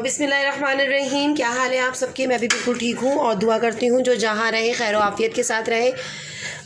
बिस्मिल्लाहिर्रहमानिर्रहीम। क्या हाल है आप सबके? मैं भी बिल्कुल ठीक हूँ और दुआ करती हूँ जो जहाँ रहे खैर आफियत के साथ रहे।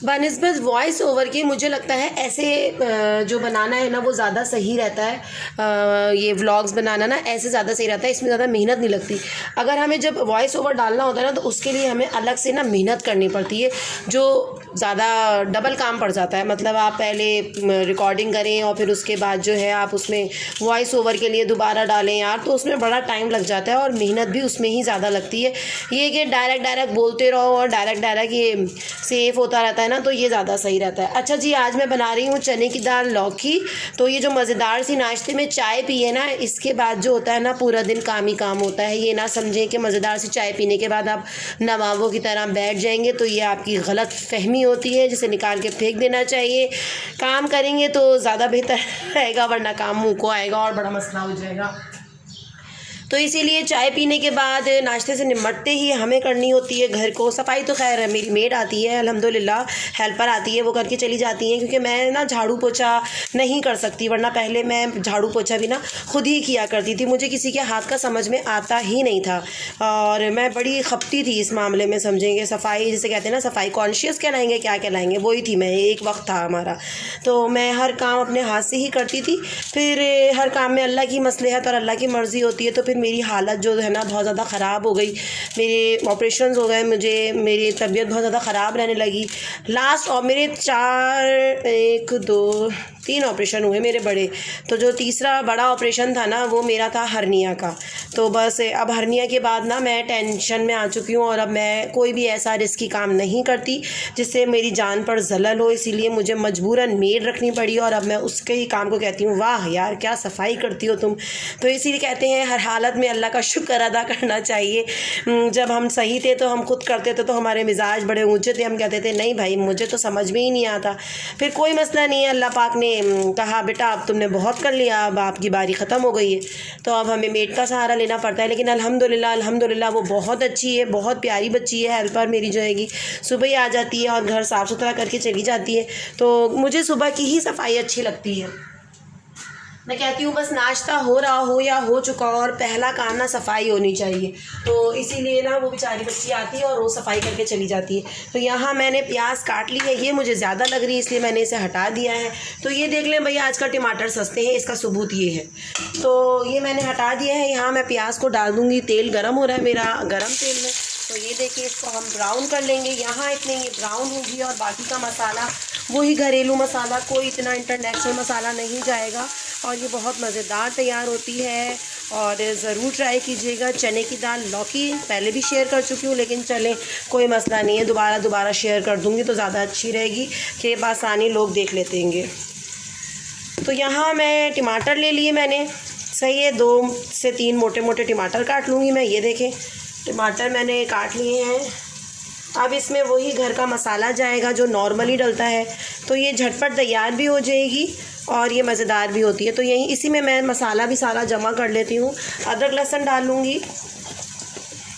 बनिस्बत वॉइस ओवर के मुझे लगता है ऐसे जो बनाना है ना वो ज़्यादा सही रहता है। ये व्लॉग्स बनाना ना ऐसे ज़्यादा सही रहता है, इसमें ज़्यादा मेहनत नहीं लगती। अगर हमें जब वॉइस ओवर डालना होता है ना तो उसके लिए हमें अलग से ना मेहनत करनी पड़ती है, जो ज़्यादा डबल काम पड़ जाता है। मतलब आप पहले रिकॉर्डिंग करें और फिर उसके बाद जो है आप उसमें वॉइस ओवर के लिए दोबारा डालें यार, तो उसमें बड़ा टाइम लग जाता है और मेहनत भी उसमें ही ज़्यादा लगती है। ये कि डायरेक्ट बोलते रहो और डायरेक्ट ये सेव होता रहता है ना, तो ये ज़्यादा सही रहता है। अच्छा जी, आज मैं बना रही हूँ चने की दाल लौकी। तो ये जो मज़ेदार सी नाश्ते में चाय पिए ना, इसके बाद जो होता है ना पूरा दिन काम ही काम होता है। ये ना समझें कि मज़ेदार सी चाय पीने के बाद आप नवाबों की तरह बैठ जाएंगे, तो ये आपकी गलत फहमी होती है जिसे निकाल के फेंक देना चाहिए। काम करेंगे तो ज़्यादा बेहतर रहेगा, वरना काम मुँह को आएगा और बड़ा मसला हो जाएगा। तो इसीलिए चाय पीने के बाद नाश्ते से निपटते ही हमें करनी होती है घर को सफाई। तो खैर मेरी मेड आती है अल्हम्दुलिल्लाह, हेल्पर आती है, वो करके चली जाती हैं, क्योंकि मैं ना झाड़ू पोछा नहीं कर सकती। वरना पहले मैं झाड़ू पोछा भी ना खुद ही किया करती थी, मुझे किसी के हाथ का समझ में आता ही नहीं था और मैं बड़ी खपती थी इस मामले में। समझेंगे सफाई जिसे कहते हैं ना, सफाई कॉन्शियस कहलाएंगे, क्या कहलाएंगे, वही थी मैं, एक वक्त था हमारा। तो मैं हर काम अपने हाथ से ही करती थी। फिर हर काम में अल्लाह की मसलहत और अल्लाह की मर्ज़ी होती है। तो फिर मेरी हालत जो है ना बहुत ज़्यादा ख़राब हो गई, मेरे ऑपरेशंस हो गए, मेरी तबीयत बहुत ज़्यादा ख़राब रहने लगी। लास्ट और मेरे 1 2 3 ऑपरेशन हुए मेरे बड़े। तो जो तीसरा बड़ा ऑपरेशन था ना वो मेरा था हर्निया का। तो बस अब हर्निया के बाद ना मैं टेंशन में आ चुकी हूँ और अब मैं कोई भी ऐसा रिस्की काम नहीं करती जिससे मेरी जान पर ज़लल हो। इसीलिए मुझे मजबूरन मेड रखनी पड़ी और अब मैं उसके ही काम को कहती हूँ, वाह यार क्या सफाई करती हो तुम। तो इसीलिए कहते हैं हर हालत में अल्लाह का शुक्र अदा करना चाहिए। जब हम सही थे तो हम खुद करते थे तो हमारे मिजाज बड़े ऊंचे थे, हम कहते थे नहीं भाई मुझे तो समझ में ही नहीं आता। फिर कोई मसला नहीं है, अल्लाह पाक ने कहा बेटा अब तुमने बहुत कर लिया, अब आपकी बारी ख़त्म हो गई है। तो अब हमें मेड का सहारा लेना पड़ता है। लेकिन अल्हम्दुलिल्लाह वो बहुत अच्छी है, बहुत प्यारी बच्ची है। हेल्पर मेरी जो हैगी सुबह ही आ जाती है और घर साफ़ सुथरा करके चली जाती है। तो मुझे सुबह की ही सफाई अच्छी लगती है। मैं कहती हूँ बस नाश्ता हो रहा हो या हो चुका हो और पहला काम ना सफाई होनी चाहिए। तो इसीलिए ना वो बेचारी बच्ची आती है और वो सफाई करके चली जाती है। तो यहाँ मैंने प्याज काट ली है, ये मुझे ज़्यादा लग रही है इसलिए मैंने इसे हटा दिया है। तो ये देख लें भैया आजकल टमाटर सस्ते हैं, इसका सबूत ये है। तो ये मैंने हटा दिया है। यहाँ मैं प्याज को डाल दूँगी, तेल गर्म हो रहा है मेरा, गर्म तेल में। तो ये देखिए इसको हम ब्राउन कर लेंगे। यहाँ इतने ये ब्राउन होगी और बाकी का मसाला वही घरेलू मसाला, कोई इतना इंटरनेशनल मसाला नहीं जाएगा और ये बहुत मज़ेदार तैयार होती है। और ज़रूर ट्राई कीजिएगा। चने की दाल लौकी पहले भी शेयर कर चुकी हूँ, लेकिन चलें कोई मसला नहीं है, दोबारा शेयर कर दूँगी तो ज़्यादा अच्छी रहेगी कि बासानी लोग देख लेते हैं। तो यहाँ मैं टमाटर ले लिए मैंने, सही है, 2 से 3 मोटे मोटे टमाटर काट लूँगी मैं। ये देखें टमाटर मैंने काट लिए हैं। अब इसमें वही घर का मसाला जाएगा जो नॉर्मली डलता है, तो ये झटपट तैयार भी हो जाएगी और ये मज़ेदार भी होती है। तो यही इसी में मैं मसाला भी सारा जमा कर लेती हूँ। अदरक लहसुन डाल लूँगी,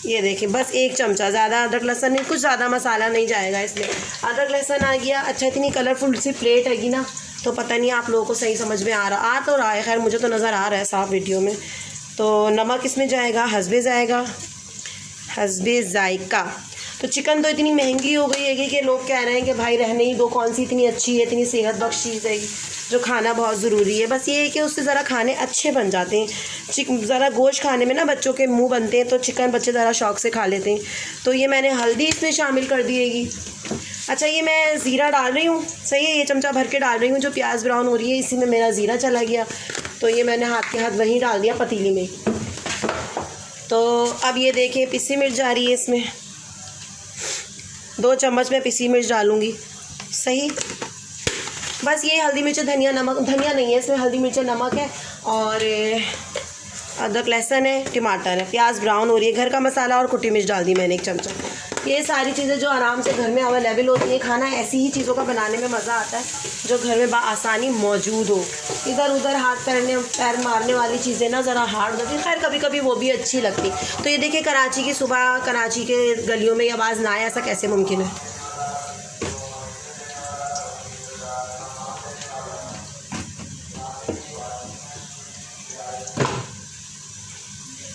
ये देखिए बस 1 चमचा, ज़्यादा अदरक लहसुन नहीं, कुछ ज़्यादा मसाला नहीं जाएगा इसमें। अदरक लहसुन आ गया। अच्छा इतनी कलरफुल सी प्लेट हैगी ना, तो पता नहीं आप लोगों को सही समझ में आ तो रहा है, खैर मुझे तो नज़र आ रहा है साफ वीडियो में। तो नमक इसमें जाएगा, हस्बे ज़ायका। तो चिकन तो इतनी महंगी हो गई है कि लोग कह रहे हैं कि भाई रहने ही दो, कौन सी इतनी अच्छी है, इतनी सेहत बख्श चीज़ है जो खाना बहुत ज़रूरी है। बस ये है कि उससे ज़रा खाने अच्छे बन जाते हैं। ज़रा गोश्त खाने में ना बच्चों के मुंह बनते हैं, तो चिकन बच्चे ज़रा शौक़ से खा लेते हैं। तो ये मैंने हल्दी इसमें शामिल कर दिएगी। अच्छा ये मैं ज़ीरा डाल रही हूँ, सही है, ये चमचा भर के डाल रही हूँ। जो प्याज ब्राउन हो रही है इसी में मेरा ज़ीरा चला गया, तो ये मैंने हाथ के हाथ वहीं डाल दिया पतीली में। तो अब ये देखें पिसी मिर्च जा रही है इसमें, 2 चम्मच में पिसी मिर्च डालूँगी, सही। बस ये हल्दी मिर्च धनिया नमक, धनिया नहीं है इसमें, हल्दी मिर्च नमक है और अदरक लहसुन है, टमाटर है, प्याज ब्राउन हो रही है, घर का मसाला और कुटी मिर्च डाल दी मैंने 1 चमचा। ये सारी चीज़ें जो आराम से घर में अवेलेबल होती है। खाना ऐसी ही चीज़ों का बनाने में मज़ा आता है जो घर में आसानी मौजूद हो। इधर उधर हाथ पैर मारने वाली चीज़ें ना ज़रा हार्ड होती, खैर कभी कभी वो भी अच्छी लगती। तो ये देखिए कराची की सुबह, कराची के गलियों में आवाज़ ना आए ऐसा कैसे मुमकिन है।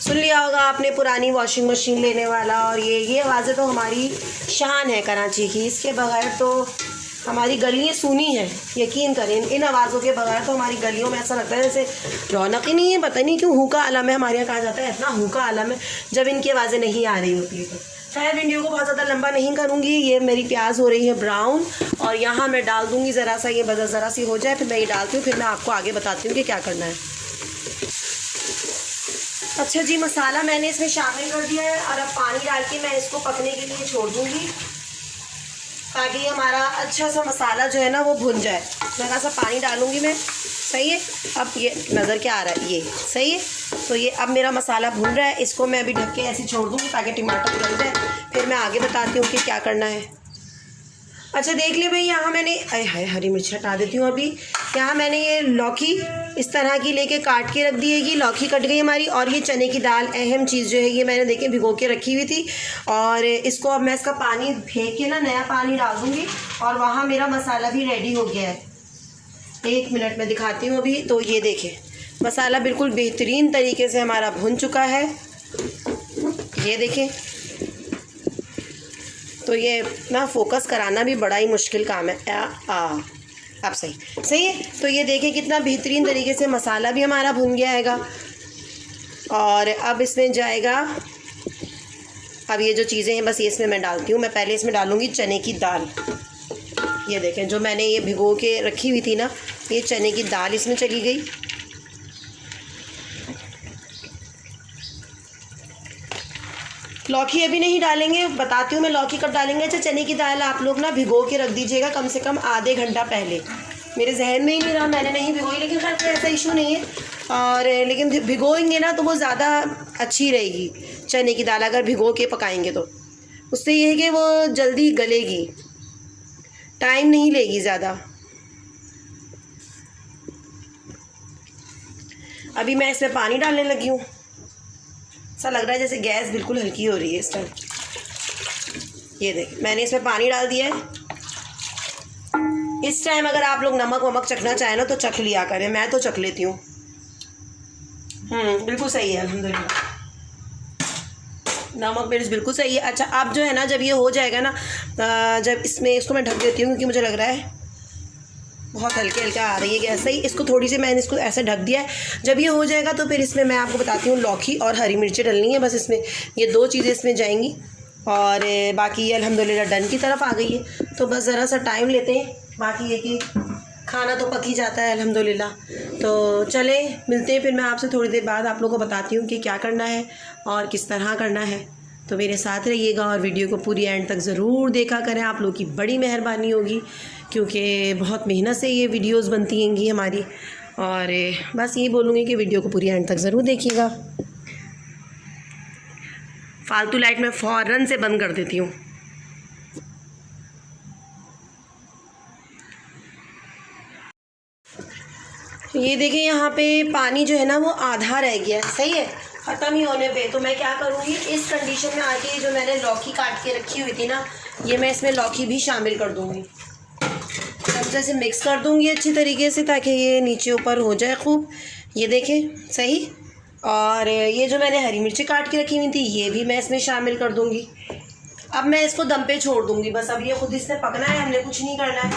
सुन लिया होगा आपने, पुरानी वॉशिंग मशीन लेने वाला, और ये आवाज़ें तो हमारी शान है कराची की। इसके बगैर तो हमारी गलियाँ सूनी हैं, यकीन करें। इन आवाज़ों के बगैर तो हमारी गलियों में ऐसा लगता है जैसे रौनक ही नहीं है। पता नहीं क्यों हुक्का आलम है, हमारे यहाँ कहा जाता है इतना हुक्का आलम है जब इनकी आवाज़ें नहीं आ रही होती है। तो खैर वीडियो को बहुत ज़्यादा लंबा नहीं करूँगी। ये मेरी प्याज हो रही है ब्राउन, और यहाँ मैं डाल दूँगी ज़रा सा, ये बस ज़रा सी हो जाए फिर मैं ये डालती हूँ, फिर मैं आपको आगे बताती हूँ कि क्या करना है। अच्छा जी, मसाला मैंने इसमें शामिल कर दिया है, और अब पानी डाल के मैं इसको पकने के लिए छोड़ दूँगी ताकि हमारा अच्छा सा मसाला जो है ना वो भुन जाए। ज़रा सा पानी डालूँगी मैं, सही है। अब ये नज़र क्या आ रहा है, ये सही है। तो ये अब मेरा मसाला भुन रहा है, इसको मैं अभी ढक के ऐसे छोड़ दूँगी ताकि टमाटर गल जाए, फिर मैं आगे बताती हूँ कि क्या करना है। अच्छा देख ले भाई, यहाँ मैंने हाय हरी मिर्च हटा देती हूँ अभी। यहाँ मैंने ये लौकी इस तरह की लेके काट के रख दी है कि लौकी कट गई हमारी। और ये चने की दाल, अहम चीज़ जो है, ये मैंने देखें भिगो के रखी हुई थी, और इसको अब मैं इसका पानी फेंक के ना नया पानी डाल दूँगी, और वहाँ मेरा मसाला भी रेडी हो गया है। 1 मिनट में दिखाती हूँ अभी। तो ये देखें, मसाला बिल्कुल बेहतरीन तरीके से हमारा भुन चुका है, ये देखें। तो ये ना फोकस कराना भी बड़ा ही मुश्किल काम है। अब सही है। तो ये देखें कितना बेहतरीन तरीके से मसाला भी हमारा भुन गया हैगा, और अब इसमें जाएगा, अब ये जो चीज़ें हैं बस ये इसमें मैं डालती हूँ। मैं पहले इसमें डालूँगी चने की दाल। ये देखें, जो मैंने ये भिगो के रखी हुई थी ना, ये चने की दाल इसमें चली गई। लौकी अभी नहीं डालेंगे, बताती हूँ मैं लौकी कब डालेंगे। अच्छा, चने की दाल आप लोग ना भिगो के रख दीजिएगा कम से कम आधे घंटा पहले। मेरे जहन में ही नहीं रहा, मैंने नहीं भिगोई, लेकिन खैर कोई ऐसा इशू नहीं है। और लेकिन भिगोएंगे ना तो वो ज़्यादा अच्छी रहेगी चने की दाल, अगर भिगो के पकाएंगे तो। उससे ये है कि वो जल्दी गलेगी, टाइम नहीं लेगी ज़्यादा। अभी मैं इसमें पानी डालने लगी हूँ। ऐसा लग रहा है जैसे गैस बिल्कुल हल्की हो रही है इस टाइम। ये देखिए, मैंने इसमें पानी डाल दिया है। इस टाइम अगर आप लोग नमक वमक चखना चाहें ना तो चख लिया करें, मैं तो चख लेती हूँ। बिल्कुल सही है, अल्हम्दुलिल्लाह, नमक मिर्च बिल्कुल सही है। अच्छा, अब जो है ना, जब ये हो जाएगा ना, जब इसको मैं ढक देती हूँ क्योंकि मुझे लग रहा है बहुत हल्के हल्के आ रही है गैस। सही, इसको थोड़ी सी मैंने इसको ऐसे ढक दिया है। जब ये हो जाएगा तो फिर इसमें मैं आपको बताती हूँ, लौकी और हरी मिर्चें डलनी है बस। इसमें ये 2 चीज़ें इसमें जाएंगी, और बाकी ये अल्हम्दुलिल्लाह डन की तरफ आ गई है। तो बस ज़रा सा टाइम लेते हैं, बाकी ये कि खाना तो पक ही जाता है अल्हम्दुलिल्लाह। तो चले मिलते हैं फिर, मैं आपसे थोड़ी देर बाद आप लोगों को बताती हूँ कि क्या करना है और किस तरह करना है। तो मेरे साथ रहिएगा और वीडियो को पूरी एंड तक ज़रूर देखा करें, आप लोग की बड़ी मेहरबानी होगी, क्योंकि बहुत मेहनत से ये वीडियोस बनती हैंगी हमारी। और बस यही बोलूँगी कि वीडियो को पूरी एंड तक ज़रूर देखिएगा। फालतू लाइट मैं फ़ौरन से बंद कर देती हूँ। ये देखिए, यहाँ पे पानी जो है ना वो आधा रह गया है, सही है, ख़त्म ही होने पे। तो मैं क्या करूँगी, इस कंडीशन में आके जो मैंने लौकी काट के रखी हुई थी ना, ये मैं इसमें लौकी भी शामिल कर दूँगी। चमचे से मिक्स कर दूँगी अच्छी तरीके से ताकि ये नीचे ऊपर हो जाए खूब। ये देखें, सही। और ये जो मैंने हरी मिर्ची काट के रखी हुई थी ये भी मैं इसमें शामिल कर दूँगी। अब मैं इसको दम पे छोड़ दूँगी बस। अब ये खुद इससे पकना है, हमने कुछ नहीं करना है।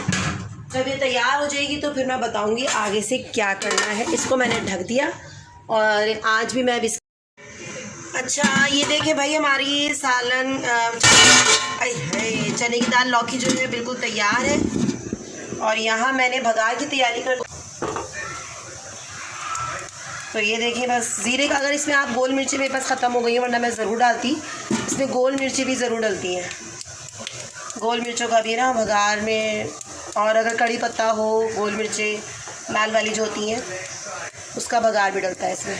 जब ये तैयार हो जाएगी तो फिर मैं बताऊँगी आगे से क्या करना है। इसको मैंने ढक दिया, और आज भी मैं अच्छा, ये देखे भाई, हमारी सालन चने की दाल लौकी जो है बिल्कुल तैयार है। और यहाँ मैंने भगार की तैयारी कर, तो ये देखिए बस ज़ीरे का, अगर इसमें आप गोल मिर्ची मेरे पास ख़त्म हो गई है, वरना मैं ज़रूर डालती। इसमें गोल मिर्ची भी ज़रूर डलती हैं, गोल मिर्चों का भी ना भगार में। और अगर कड़ी पत्ता हो, गोल मिर्चें लाल वाली जो होती हैं, उसका भगार भी डलता है इसमें।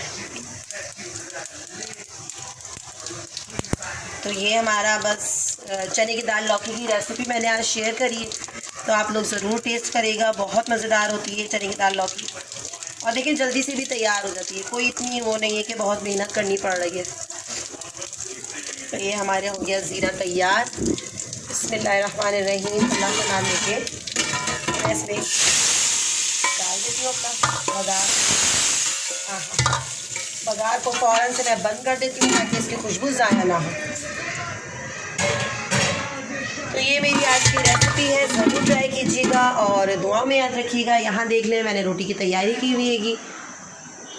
तो ये हमारा बस चने की दाल लौकी की रेसिपी मैंने आज शेयर करी है, तो आप लोग ज़रूर टेस्ट करेगा। बहुत मज़ेदार होती है चने की दाल लौकी, और देखिए जल्दी से भी तैयार हो जाती है, कोई इतनी वो नहीं है कि बहुत मेहनत करनी पड़ रही है। तो ये हमारे हो गया ज़ीरा तैयार। बिस्मिल्लाहिर्रहमानिर्रहीम, अल्लाह का नाम लेके मैं इसमें डाल देती हूँ अपना बघार। हाँ, बघार को फ़ौरन से मैं बंद कर देती हूँ ताकि इसकी खुशबू ज़ाया ना हो। तो ये मेरी आज की रेसिपी है, ज़रूर ट्राई कीजिएगा और दुआ में याद रखिएगा। यहाँ देख लें मैंने रोटी की तैयारी की हुई हैगी,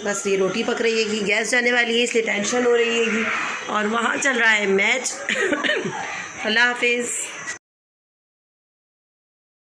बस ये रोटी पक रही हैगी, गैस जाने वाली है इसलिए टेंशन हो रही हैगी और वहाँ चल रहा है मैच। अल्लाह हाफिज़।